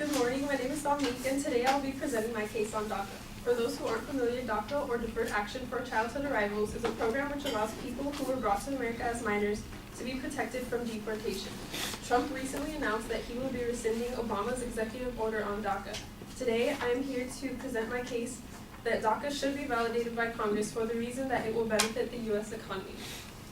Good morning, my name is Dominique, and today I'll be presenting my case on Daca. For those who aren't familiar, Daca, or Deferred Action for Childhood Arrivals, is a program which allows people who were brought to America as minors to be protected from deportation. Trump recently announced that he will be rescinding Obama's executive order on Daca. Today, I am here to present my case that Daca should be validated by Congress for the reason that it will benefit the U.S. economy.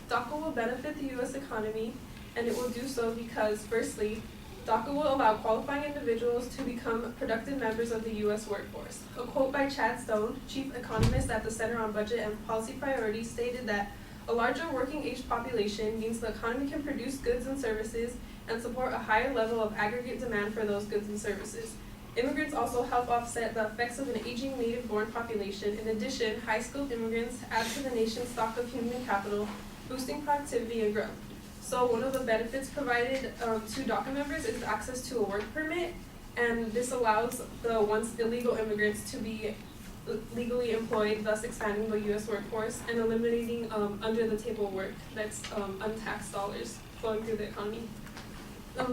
Daca will benefit the U.S. economy, and it will do so because, firstly, Daca will allow qualifying individuals to become productive members of the U.S. workforce. A quote by Chad Stone, chief economist at the Center on Budget and Policy Priorities, stated that a larger working-age population means the economy can produce goods and services and support a higher level of aggregate demand for those goods and services. Immigrants also help offset the effects of an aging native-born population. In addition, high-skilled immigrants add to the nation's stock of human capital, boosting productivity and growth. So one of the benefits provided to Daca members is access to a work permit, and this allows the once illegal immigrants to be legally employed, thus expanding the U.S. workforce and eliminating under-the-table work that's untaxed dollars flowing through the economy.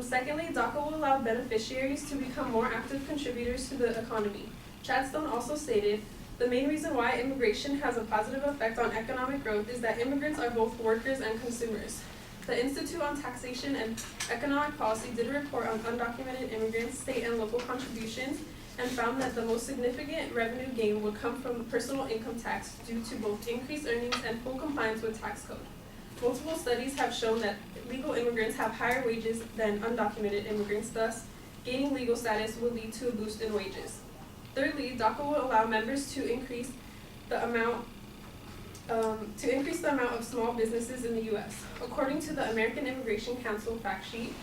Secondly, Daca will allow beneficiaries to become more active contributors to the economy. Chad Stone also stated, the main reason why immigration has a positive effect on economic growth is that immigrants are both workers and consumers. The Institute on Taxation and Economic Policy did a report on undocumented immigrants' state and local contributions and found that the most significant revenue gain would come from personal income tax due to both increased earnings and full compliance with tax code. Multiple studies have shown that legal immigrants have higher wages than undocumented immigrants, thus gaining legal status will lead to a boost in wages. Thirdly, Daca will allow members to increase the amount of small businesses in the U.S. According to the American Immigration Council fact sheet,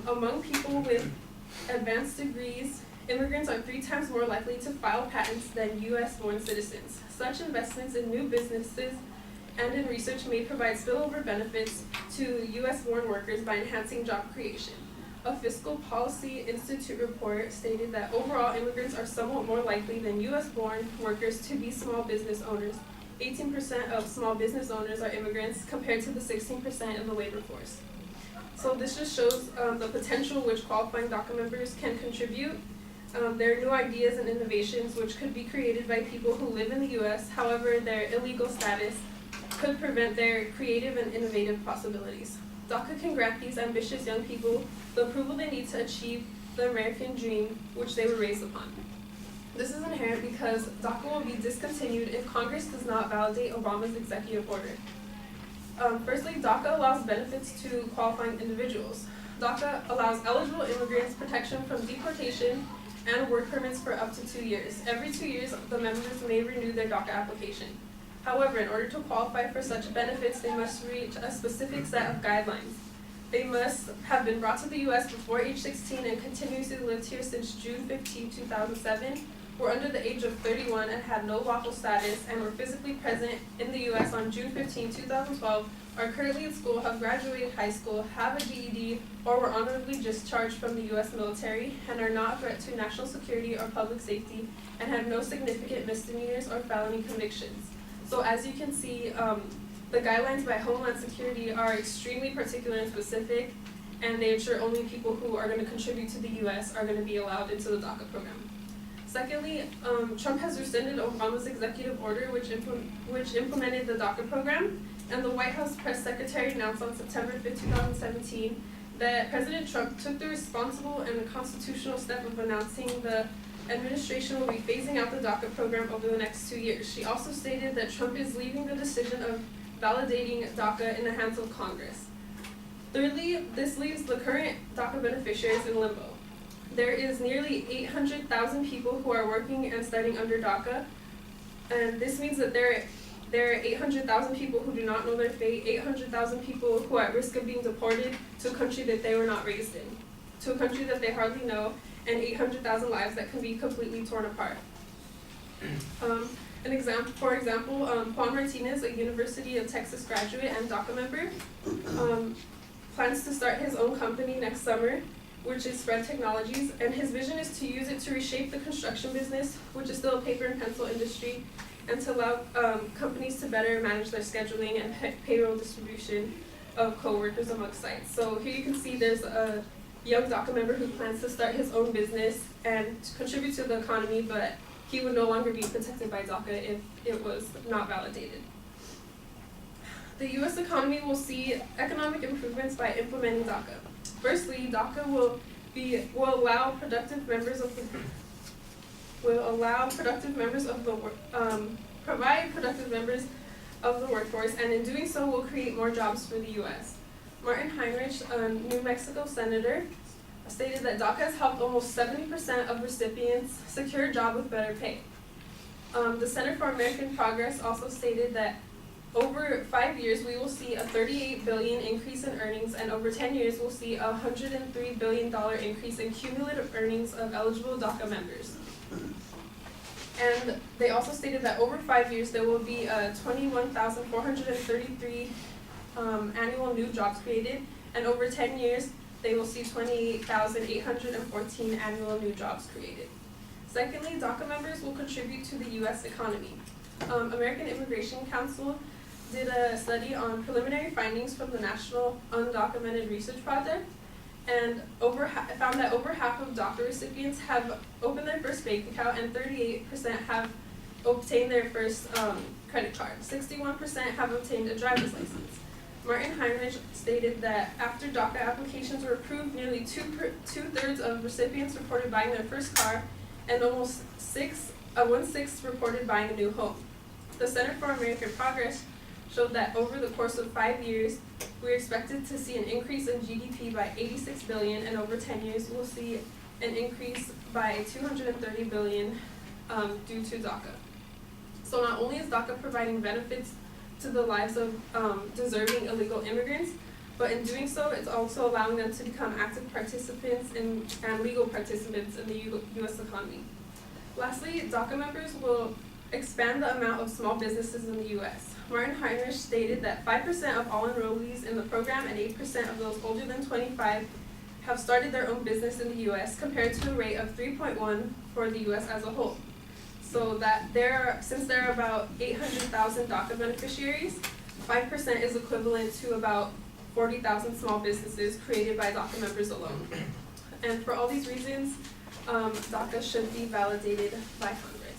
among people with advanced degrees, immigrants are 3 times more likely to file patents than U.S.-born citizens. Such investments in new businesses and in research may provide spillover benefits to U.S.-born workers by enhancing job creation. A Fiscal Policy Institute report stated that overall immigrants are somewhat more likely than U.S.-born workers to be small business owners. 18% of small business owners are immigrants compared to the 16% in the labor force. So this just shows the potential which qualifying Daca members can contribute. There are new ideas and innovations which could be created by people who live in the U.S. However, their illegal status could prevent their creative and innovative possibilities. Daca can grant these ambitious young people the approval they need to achieve the American dream which they were raised upon. This is inherent because Daca will be discontinued if Congress does not validate Obama's executive order. Firstly, Daca allows benefits to qualifying individuals. Daca allows eligible immigrants protection from deportation and work permits for up to 2 years. Every 2 years, the members may renew their Daca application. However, in order to qualify for such benefits, they must reach a specific set of guidelines. They must have been brought to the U.S. before age 16 and continuously lived here since June 15, 2007, were under the age of 31 and had no lawful status, and were physically present in the U.S. on June 15, 2012, are currently in school, have graduated high school, have a GED, or were honorably discharged from the U.S. military, and are not a threat to national security or public safety, and have no significant misdemeanors or felony convictions. So as you can see, the guidelines by Homeland Security are extremely particular and specific, and they ensure only people who are going to contribute to the U.S. are going to be allowed into the Daca program. Secondly, Trump has rescinded Obama's executive order which implemented the Daca program, and the White House press secretary announced on September 5, 2017 that President Trump took the responsible and constitutional step of announcing the administration will be phasing out the Daca program over the next 2 years. She also stated that Trump is leaving the decision of validating Daca in the hands of Congress. Thirdly, this leaves the current Daca beneficiaries in limbo. There is nearly 800,000 people who are working and studying under Daca, and this means that there are 800,000 people who do not know their fate, 800,000 people who are at risk of being deported to a country that they were not raised in, to a country that they hardly know, and 800,000 lives that can be completely torn apart. For example, Juan Martinez, a University of Texas graduate and Daca member, plans to start his own company next summer, which is Spread Technologies, and his vision is to use it to reshape the construction business, which is still a paper and pencil industry, and to allow companies to better manage their scheduling and payroll distribution of coworkers among sites. So here you can see there's a young DACA member who plans to start his own business and contribute to the economy, but he would no longer be protected by DACA if it was not validated. The U.S. economy will see economic improvements by implementing DACA. Firstly, DACA will allow productive members of the provide productive members of the workforce, and in doing so will create more jobs for the U.S. Martin Heinrich, a New Mexico senator, stated that DACA has helped almost 70% of recipients secure a job with better pay. The Center for American Progress also stated that over 5 years we will see a $38 billion increase in earnings, and over 10 years we'll see a $103 billion increase in cumulative earnings of eligible DACA members. And they also stated that over 5 years there will be 21,433 annual new jobs created, and over 10 years they will see 28,814 annual new jobs created. Secondly, DACA members will contribute to the U.S. economy. American Immigration Council did a study on preliminary findings from the National Undocumented Research Project, and found that over half of DACA recipients have opened their first bank account, and 38% have obtained their first credit card. 61% have obtained a driver's license. Martin Heinrich stated that after DACA applications were approved, nearly two-thirds of recipients reported buying their first car, and almost one-sixth reported buying a new home. The Center for American Progress showed that over the course of 5 years, we're expected to see an increase in GDP by $86 billion, and over 10 years, we'll see an increase by $230 billion due to DACA. So not only is DACA providing benefits to the lives of deserving illegal immigrants, but in doing so, it's also allowing them to become active participants and legal participants in the U.S. economy. Lastly, DACA members will expand the amount of small businesses in the U.S. Martin Heinrich stated that 5% of all enrollees in the program and 8% of those older than 25 have started their own business in the U.S. compared to a rate of 3.1 for the U.S. as a whole. So that since there are about 800,000 DACA beneficiaries, 5% is equivalent to about 40,000 small businesses created by DACA members alone. And for all these reasons, DACA should be validated by Congress.